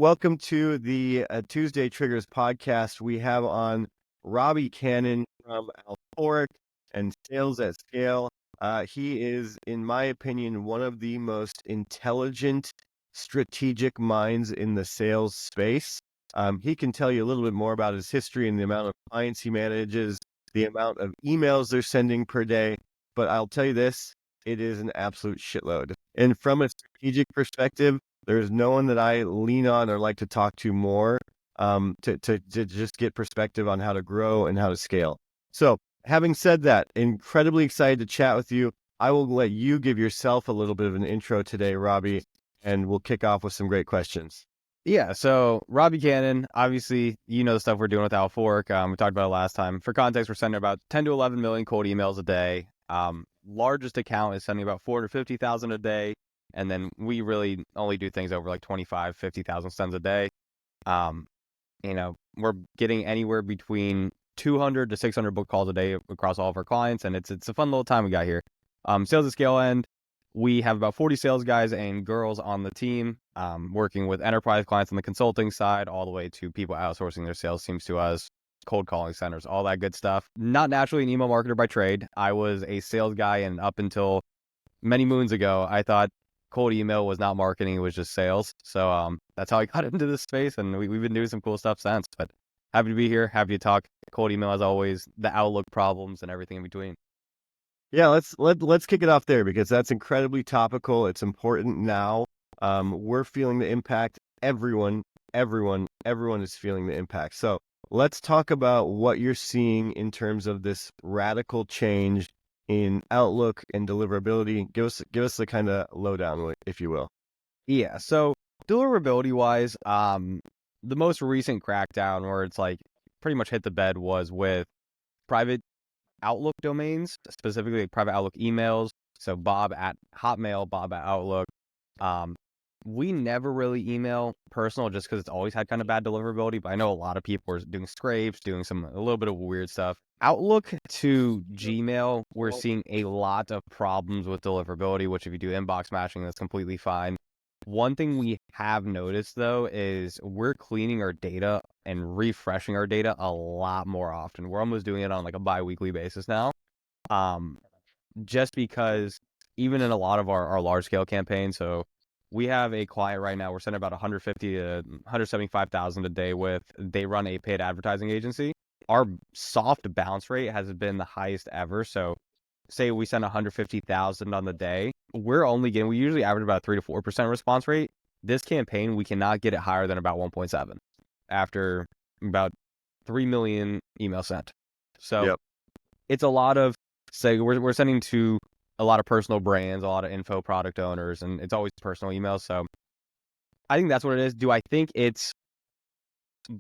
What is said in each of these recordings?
welcome to the Tuesday Triggers podcast. We have on Robbie Cannon from Alphoric and Sales at Scale. He is, in my opinion, one of the most intelligent, strategic minds in the sales space. He can tell you a little bit more about his history and the amount of clients he manages, the amount of emails they're sending per day. But I'll tell you this, it is an absolute shitload. And from a strategic perspective, there's no one that I lean on or like to talk to more to just get perspective on how to grow and how to scale. So having said that, incredibly excited to chat with you. I will let you give yourself a little bit of an intro today, Robbie, and we'll kick off with some great questions. Yeah, so Robbie Cannon, obviously, you know the stuff we're doing with Alphoric. We talked about it last time. For context, we're sending about 10 to 11 million cold emails a day. Largest account is sending about 450,000 a day. And then we really only do things over like 25, 50,000 sends a day. We're getting anywhere between 200 to 600 book calls a day across all of our clients. And it's a fun little time we got here. Sales at Scale end. We have about 40 sales guys and girls on the team, working with enterprise clients on the consulting side, all the way to people outsourcing their sales teams to us, cold calling centers, all that good stuff. Not naturally an email marketer by trade. I was a sales guy, and up until many moons ago, I thought cold email was not marketing, it was just sales. So that's how I got into this space, and we've been doing some cool stuff since. But happy to be here, happy to talk cold email as always, the Outlook problems and everything in between. Yeah, let's kick it off there because that's incredibly topical. It's important now. We're feeling the impact. Everyone is feeling the impact. So let's talk about what you're seeing in terms of this radical change in Outlook and deliverability. Give us the kind of lowdown, if you will. Yeah, so deliverability wise, the most recent crackdown where it's like pretty much hit the bed was with private Outlook domains, specifically like private Outlook emails. So Bob at Hotmail, Bob at Outlook. We never really email personal just because it's always had kind of bad deliverability, but I know a lot of people are doing scrapes, doing a little bit of weird stuff. Outlook to Gmail, we're seeing a lot of problems with deliverability, which if you do inbox matching, that's completely fine. One thing we have noticed though is we're cleaning our data and refreshing our data a lot more often. We're almost doing it on like a bi-weekly basis now. Just because even in a lot of our large scale campaigns, so we have a client right now, we're sending about 150 to 175,000 a day with, they run a paid advertising agency. Our soft bounce rate has been the highest ever. So say we send 150,000 on the day, we usually average about a 3 to 4% response rate. This campaign, we cannot get it higher than about 1.7 after about 3 million emails sent. So It's a lot of, say we're sending to a lot of personal brands, a lot of info product owners, and it's always personal emails. So I think that's what it is. Do I think it's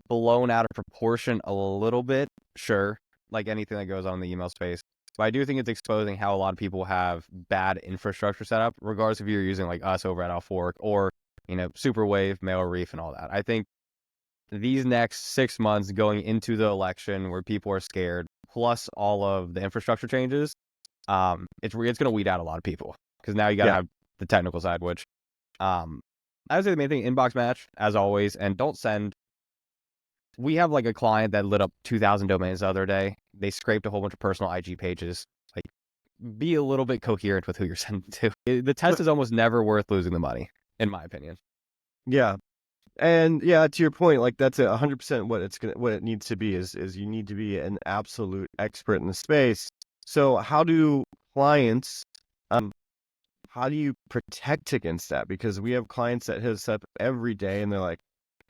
blown out of proportion a little bit? Sure. Like anything that goes on in the email space. But I do think it's exposing how a lot of people have bad infrastructure set up, regardless if you're using like us over at Alphoric or, Superwave, MailReef, and all that. I think these next 6 months going into the election where people are scared, plus all of the infrastructure changes, it's going to weed out a lot of people because now you got to have the technical side, which I would say the main thing, inbox match, as always, and don't send. We have like a client that lit up 2,000 domains the other day. They scraped a whole bunch of personal IG pages. Like, be a little bit coherent with who you're sending to. The test is almost never worth losing the money, in my opinion. Yeah. And yeah, to your point, like that's 100% what it needs to be is you need to be an absolute expert in the space. So how do clients, how do you protect against that? Because we have clients that hit us up every day and they're like,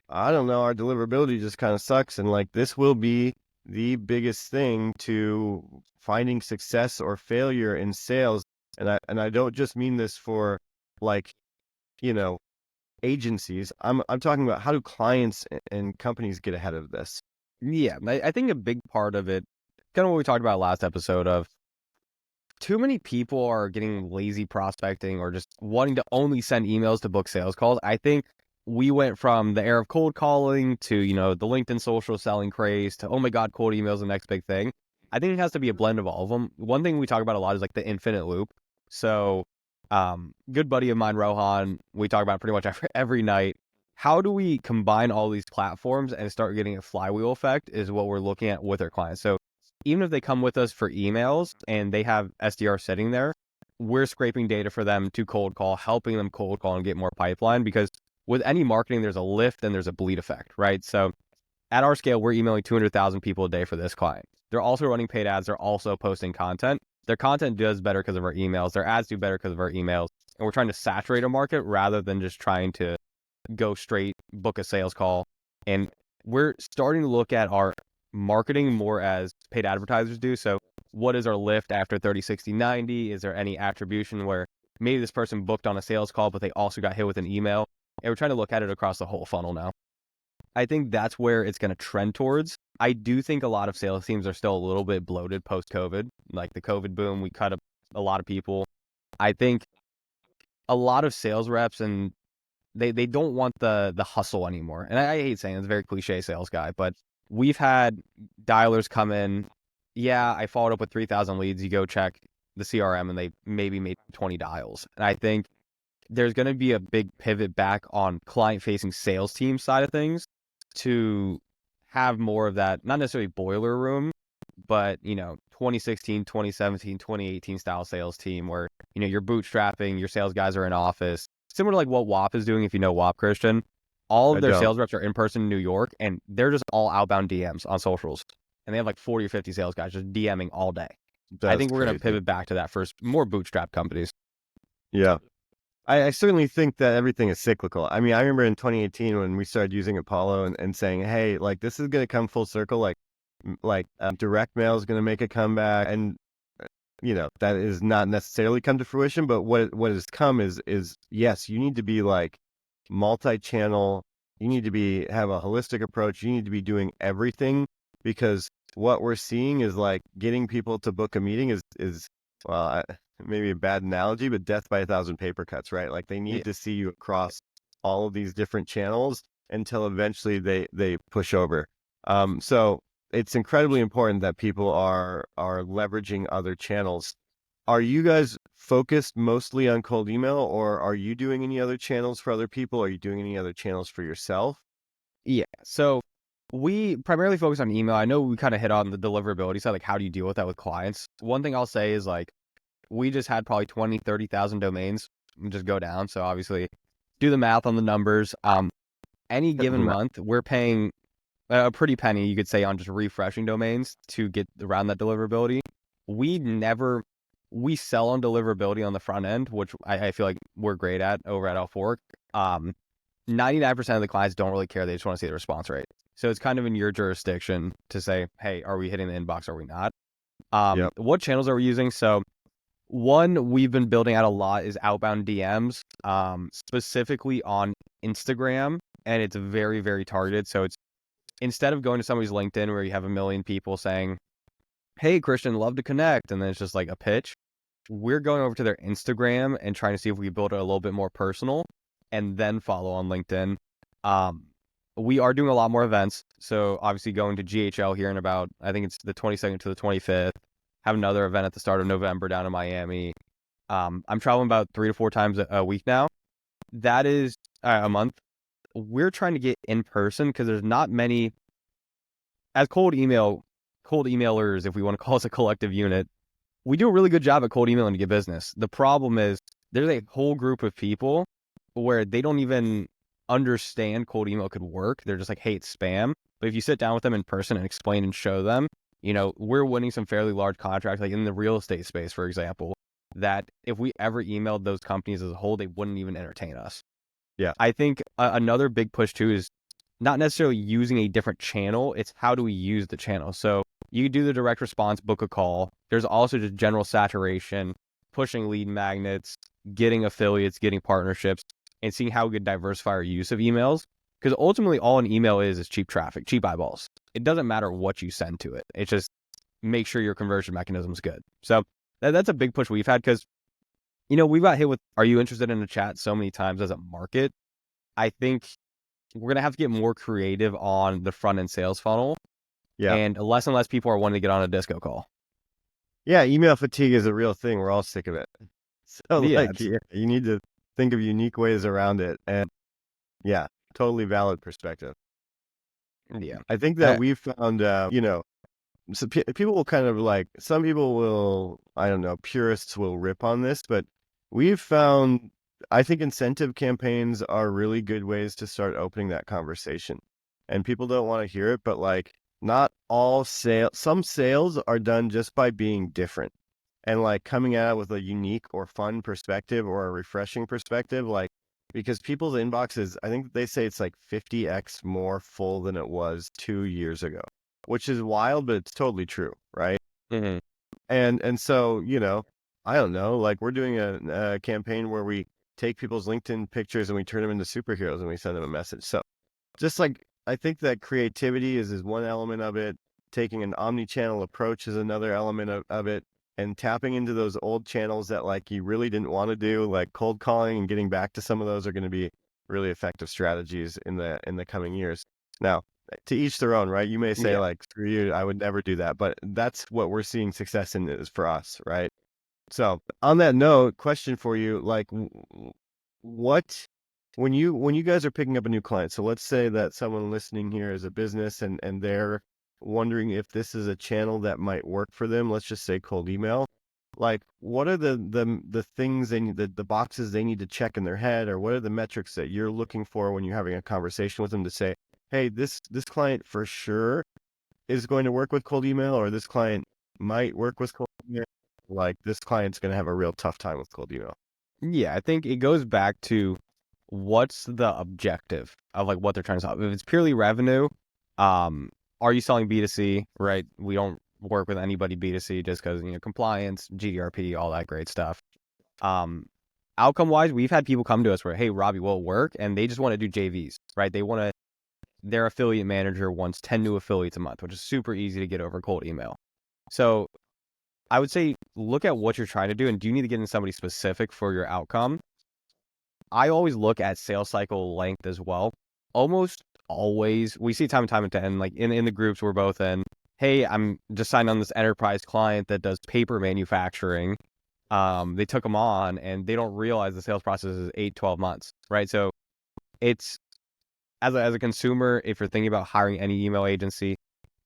I don't know, our deliverability just kind of sucks. And like, this will be the biggest thing to finding success or failure in sales. And I don't just mean this for like, agencies. I'm talking about how do clients and companies get ahead of this? Yeah, I think a big part of it, kind of what we talked about last episode of, too many people are getting lazy prospecting or just wanting to only send emails to book sales calls. I think we went from the era of cold calling to, the LinkedIn social selling craze to, oh my God, cold email is the next big thing. I think it has to be a blend of all of them. One thing we talk about a lot is like the infinite loop. So good buddy of mine, Rohan, we talk about pretty much every night how do we combine all these platforms and start getting a flywheel effect is what we're looking at with our clients. So even if they come with us for emails and they have SDR sitting there, we're scraping data for them to cold call, helping them cold call and get more pipeline, because with any marketing, there's a lift and there's a bleed effect, right? So at our scale, we're emailing 200,000 people a day for this client. They're also running paid ads. They're also posting content. Their content does better because of our emails. Their ads do better because of our emails. And we're trying to saturate a market rather than just trying to go straight, book a sales call. And we're starting to look at our marketing more as paid advertisers do. So what is our lift after 30, 60, 90? Is there any attribution where maybe this person booked on a sales call, but they also got hit with an email? And we're trying to look at it across the whole funnel now. I think that's where it's going to trend towards. I do think a lot of sales teams are still a little bit bloated post-COVID. Like the COVID boom, we cut a lot of people. I think a lot of sales reps and they don't want the hustle anymore. And I hate saying it's a very cliche sales guy, but we've had dialers come in. Yeah, I followed up with 3,000 leads. You go check the CRM and they maybe made 20 dials. And I think there's going to be a big pivot back on client-facing sales team side of things to have more of that, not necessarily boiler room, but, 2016, 2017, 2018 style sales team where, you're bootstrapping, your sales guys are in office, similar to like what WAP is doing, if you know WAP, Christian. All I of their don't. sales reps are in person in New York, and they're just all outbound DMs on socials. And they have like 40 or 50 sales guys just DMing all day. I That's think we're going to crazy. pivot back to that for more bootstrap companies. Yeah. I certainly think that everything is cyclical. I mean, I remember in 2018 when we started using Apollo and saying, hey, like this is going to come full circle. Like direct mail is going to make a comeback. And, that is not necessarily come to fruition. But what has come is yes, you need to be like multi-channel. You need to have a holistic approach. You need to be doing everything, because what we're seeing is like getting people to book a meeting is well, maybe a bad analogy, but death by a thousand paper cuts, right? Like they Yeah. need to see you across all of these different channels until eventually they push over. So it's incredibly important that people are leveraging other channels. Are you guys focused mostly on cold email, or are you doing any other channels for other people? Are you doing any other channels for yourself? Yeah. So we primarily focus on email. I know we kind of hit on the deliverability side, like how do you deal with that with clients? One thing I'll say is like we just had probably 20, 30,000 domains just go down. So obviously do the math on the numbers. Any given month, we're paying a pretty penny, you could say, on just refreshing domains to get around that deliverability. We sell on deliverability on the front end, which I feel like we're great at over at Alphoric. 99% of the clients don't really care. They just want to see the response rate. So it's kind of in your jurisdiction to say, hey, are we hitting the inbox? Are we not? Yep. What channels are we using? So one we've been building out a lot is outbound DMs, specifically on Instagram. And it's very, very targeted. So it's instead of going to somebody's LinkedIn where you have a million people saying, hey, Christian, love to connect, and then it's just like a pitch, we're going over to their Instagram and trying to see if we build it a little bit more personal and then follow on LinkedIn. We are doing a lot more events. So obviously going to GHL here in about, I think it's the 22nd to the 25th, have another event at the start of November down in Miami. I'm traveling about 3 to 4 times a week now. That is a month. We're trying to get in person because there's not many, as cold emailers, if we want to call us a collective unit, we do a really good job at cold emailing to get business. The problem is there's a whole group of people where they don't even understand cold email could work. They're just like, hey, it's spam. But if you sit down with them in person and explain and show them, we're winning some fairly large contracts, like in the real estate space, for example, that if we ever emailed those companies as a whole, they wouldn't even entertain us. Yeah. I think another big push too is not necessarily using a different channel. It's how do we use the channel? So you do the direct response, book a call. There's also just general saturation, pushing lead magnets, getting affiliates, getting partnerships, and seeing how we could diversify our use of emails. Because ultimately all an email is cheap traffic, cheap eyeballs. It doesn't matter what you send to it. It's just make sure your conversion mechanism is good. So that's a big push we've had because, we've got hit with, are you interested in a chat so many times as a market? I think we're going to have to get more creative on the front end sales funnel. Yeah. And less people are wanting to get on a disco call. Yeah. Email fatigue is a real thing. We're all sick of it. So Yeah, like, you need to think of unique ways around it. And yeah, totally valid perspective. Yeah. I think that we've found, so people will kind of like, some people will, I don't know, purists will rip on this, but we've found, I think incentive campaigns are really good ways to start opening that conversation. And people don't want to hear it, but like, not all some sales are done just by being different and like coming at it with a unique or fun perspective or a refreshing perspective. Like, because people's inboxes, I think they say it's like 50x more full than it was 2 years ago, which is wild, but it's totally true, right? Mm-hmm. And so, I don't know, like we're doing a campaign where we take people's LinkedIn pictures and we turn them into superheroes and we send them a message. So just like, I think that creativity is one element of it. Taking an omni-channel approach is another element of it. And tapping into those old channels that like you really didn't want to do, like cold calling and getting back to some of those are going to be really effective strategies in the coming years. Now, to each their own, right? You may say Yeah. like, screw you, I would never do that, but that's what we're seeing success in is for us, right? So on that note, question for you, like what when you guys are picking up a new client, so let's say that someone listening here is a business and they're wondering if this is a channel that might work for them, let's just say cold email. Like what are the things the boxes they need to check in their head, or what are the metrics that you're looking for when you're having a conversation with them to say, hey, this client for sure is going to work with cold email, or this client might work with cold email. Like this client's going to have a real tough time with cold email. Yeah, I think it goes back to what's the objective of like what they're trying to solve. If it's purely revenue, are you selling B2C, right? We don't work with anybody B2C just because, compliance, GDRP, all that great stuff. Outcome wise, we've had people come to us where, hey, Robbie, will it work? And they just want to do JVs, right? Their affiliate manager wants 10 new affiliates a month, which is super easy to get over cold email. So I would say look at what you're trying to do, and do you need to get in somebody specific for your outcome? I always look at sales cycle length as well. Almost always, we see time and time again, like in the groups we're both in, hey, I'm just signed on this enterprise client that does paper manufacturing. They took them on and they don't realize the sales process is 8-12 months, right? So it's, as a consumer, if you're thinking about hiring any email agency,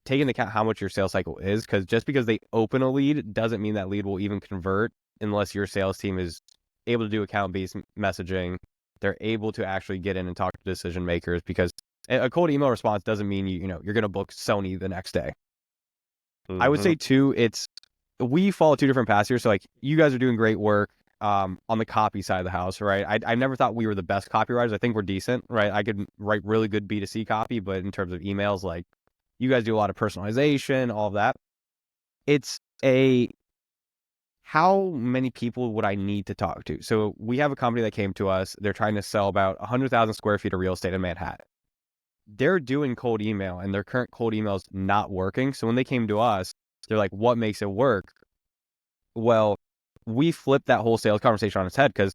take into account how much your sales cycle is, because just because they open a lead doesn't mean that lead will even convert unless your sales team is able to do account-based messaging. They're able to actually get in and talk to decision makers, because a cold email response doesn't mean you're going to book Sony the next day. I would say too, we follow two different paths here. So like you guys are doing great work on the copy side of the house, right? I never thought we were the best copywriters. I think we're decent, right? I could write really good B2C copy, but in terms of emails, like you guys do a lot of personalization, all of that. It's how many people would I need to talk to? So we have a company that came to us. They're trying to sell about 100,000 square feet of real estate in Manhattan. They're doing cold email and their current cold email is not working. So when they came to us, they're like, what makes it work? Well, we flipped that whole sales conversation on its head, because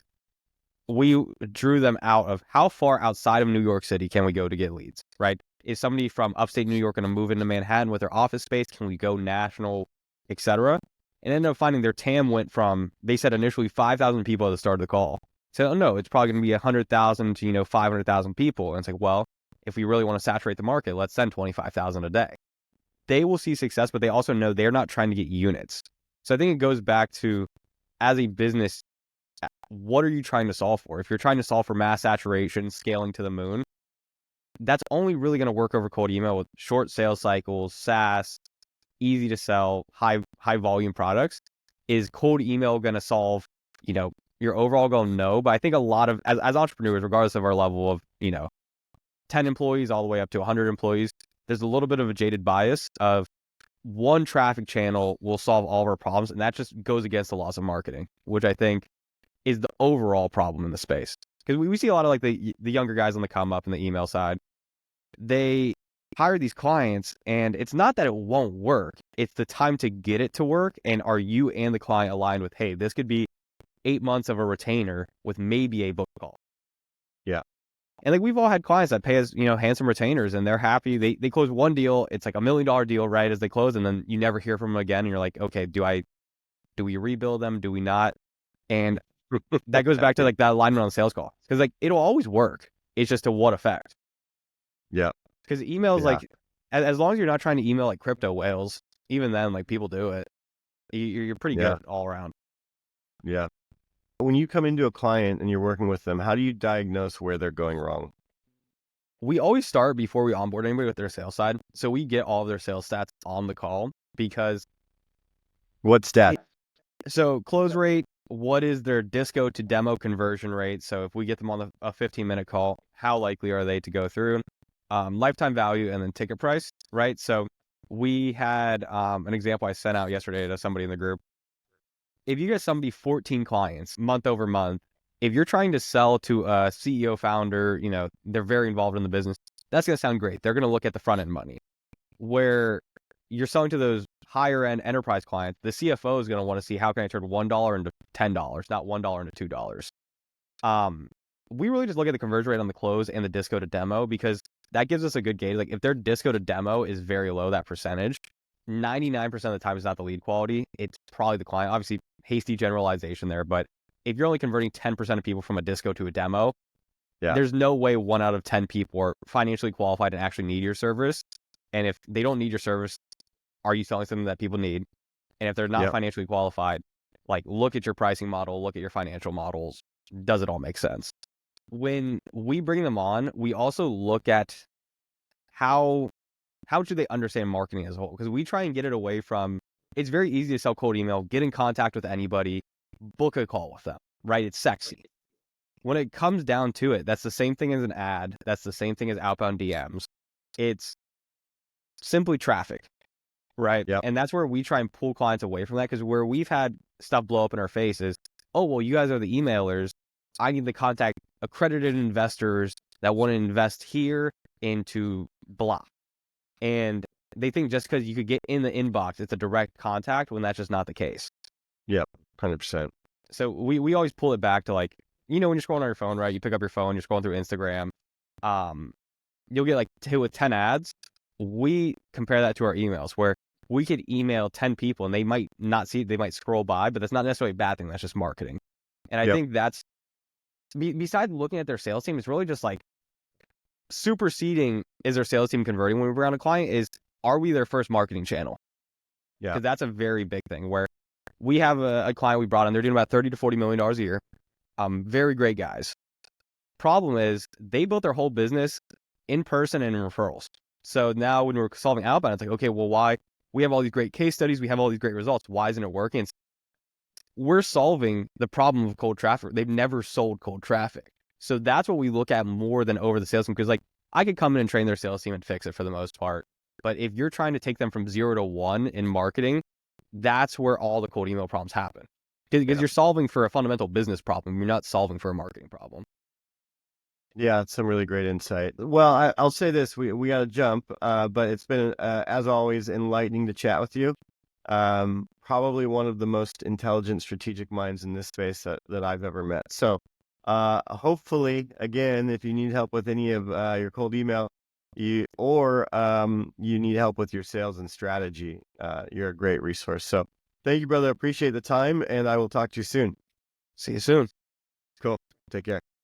we drew them out of how far outside of New York City can we go to get leads, right? Is somebody from upstate New York going to move into Manhattan with their office space? Can we go national, etc.? And ended up finding their TAM went from, they said initially 5,000 people at the start of the call. So, oh, no, it's probably going to be 100,000 to, 500,000 people. And it's like, well, if we really want to saturate the market, let's send 25,000 a day. They will see success, but they also know they're not trying to get units. So I think it goes back to, as a business, what are you trying to solve for? If you're trying to solve for mass saturation, scaling to the moon, that's only really going to work over cold email with short sales cycles, SaaS, easy to sell, high volume products. Is cold email going to solve, your overall goal? No, but I think a lot of, as entrepreneurs, regardless of our level of, 10 employees all the way up to 100 employees, there's a little bit of a jaded bias of one traffic channel will solve all of our problems. And that just goes against the laws of marketing, which I think is the overall problem in the space. Because we see a lot of like the younger guys on the come up in the email side. They hire these clients and it's not that it won't work. It's the time to get it to work. And are you and the client aligned with, hey, this could be 8 months of a retainer with maybe a book call. Yeah. And like we've all had clients that pay us, handsome retainers, and they're happy. They close one deal. It's like $1 million deal right as they close. And then you never hear from them again. And you're like, okay, do we rebuild them? Do we not? And that goes back to like that alignment on the sales call. Because like it'll always work. It's just to what effect? Yeah. Because email is Yeah. like, as long as you're not trying to email like crypto whales, even then, like people do it. You're pretty Yeah. good all around. Yeah. When you come into a client and you're working with them, how do you diagnose where they're going wrong? We always start before we onboard anybody with their sales side. So we get all of their sales stats on the call because What stat? so close rate, what is their disco to demo conversion rate? So if we get them on a 15-minute call, how likely are they to go through? Lifetime value and then ticket price, right? So we had an example I sent out yesterday to somebody in the group. If you get somebody 14 clients month over month, if you're trying to sell to a CEO founder, they're very involved in the business, that's going to sound great. They're going to look at the front end money. Where you're selling to those higher end enterprise clients, the CFO is going to want to see how can I turn $1 into $10, not $1 into $2. We really just look at the conversion rate on the close and the disco to demo because that gives us a good gauge. Like if their disco to demo is very low, that percentage, 99% of the time is not the lead quality. It's probably the client. Obviously, hasty generalization there, but if you're only converting 10% of people from a disco to a demo, Yeah. there's no way 1 out of 10 people are financially qualified and actually need your service. And if they don't need your service, are you selling something that people need? And if they're not Yep. financially qualified, like look at your pricing model, look at your financial models. Does it all make sense? When we bring them on, we also look at how should they understand marketing as a whole? Because we try and get it away from, it's very easy to sell cold email, get in contact with anybody, book a call with them, right? It's sexy. When it comes down to it, that's the same thing as an ad. That's the same thing as outbound DMs. It's simply traffic, right? Yep. And that's where we try and pull clients away from that because where we've had stuff blow up in our face is, oh, well, you guys are the emailers. I need to contact accredited investors that want to invest here into blah. And they think just because you could get in the inbox, it's a direct contact when that's just not the case. Yep. 100%. So we always pull it back to like, when you're scrolling on your phone, right? You pick up your phone, you're scrolling through Instagram. You'll get like hit with 10 ads. We compare that to our emails where we could email 10 people and they might not see it, they might scroll by, but that's not necessarily a bad thing. That's just marketing. And I Yep. think that's, besides looking at their sales team, it's really just like superseding, is their sales team converting when we bring on a client, is are we their first marketing channel? Yeah. Because that's a very big thing where we have a client we brought on, they're doing about $30 to $40 million a year. Very great guys. Problem is they built their whole business in person and in referrals. So now when we're solving outbound, it's like, okay, well, why? We have all these great case studies. We have all these great results. Why isn't it working? We're solving the problem of cold traffic. They've never sold cold traffic. So that's what we look at more than over the sales team. Because like I could come in and train their sales team and fix it for the most part. But if you're trying to take them from 0 to 1 in marketing, that's where all the cold email problems happen. Because you're solving for a fundamental business problem. You're not solving for a marketing problem. Yeah, it's some really great insight. Well, I'll say this: we got to jump, but it's been as always enlightening to chat with you. Probably one of the most intelligent strategic minds in this space that I've ever met. So, hopefully, again, if you need help with any of your cold email, you need help with your sales and strategy, you're a great resource. So, thank you, brother. Appreciate the time, and I will talk to you soon. See you soon. Cool. Take care.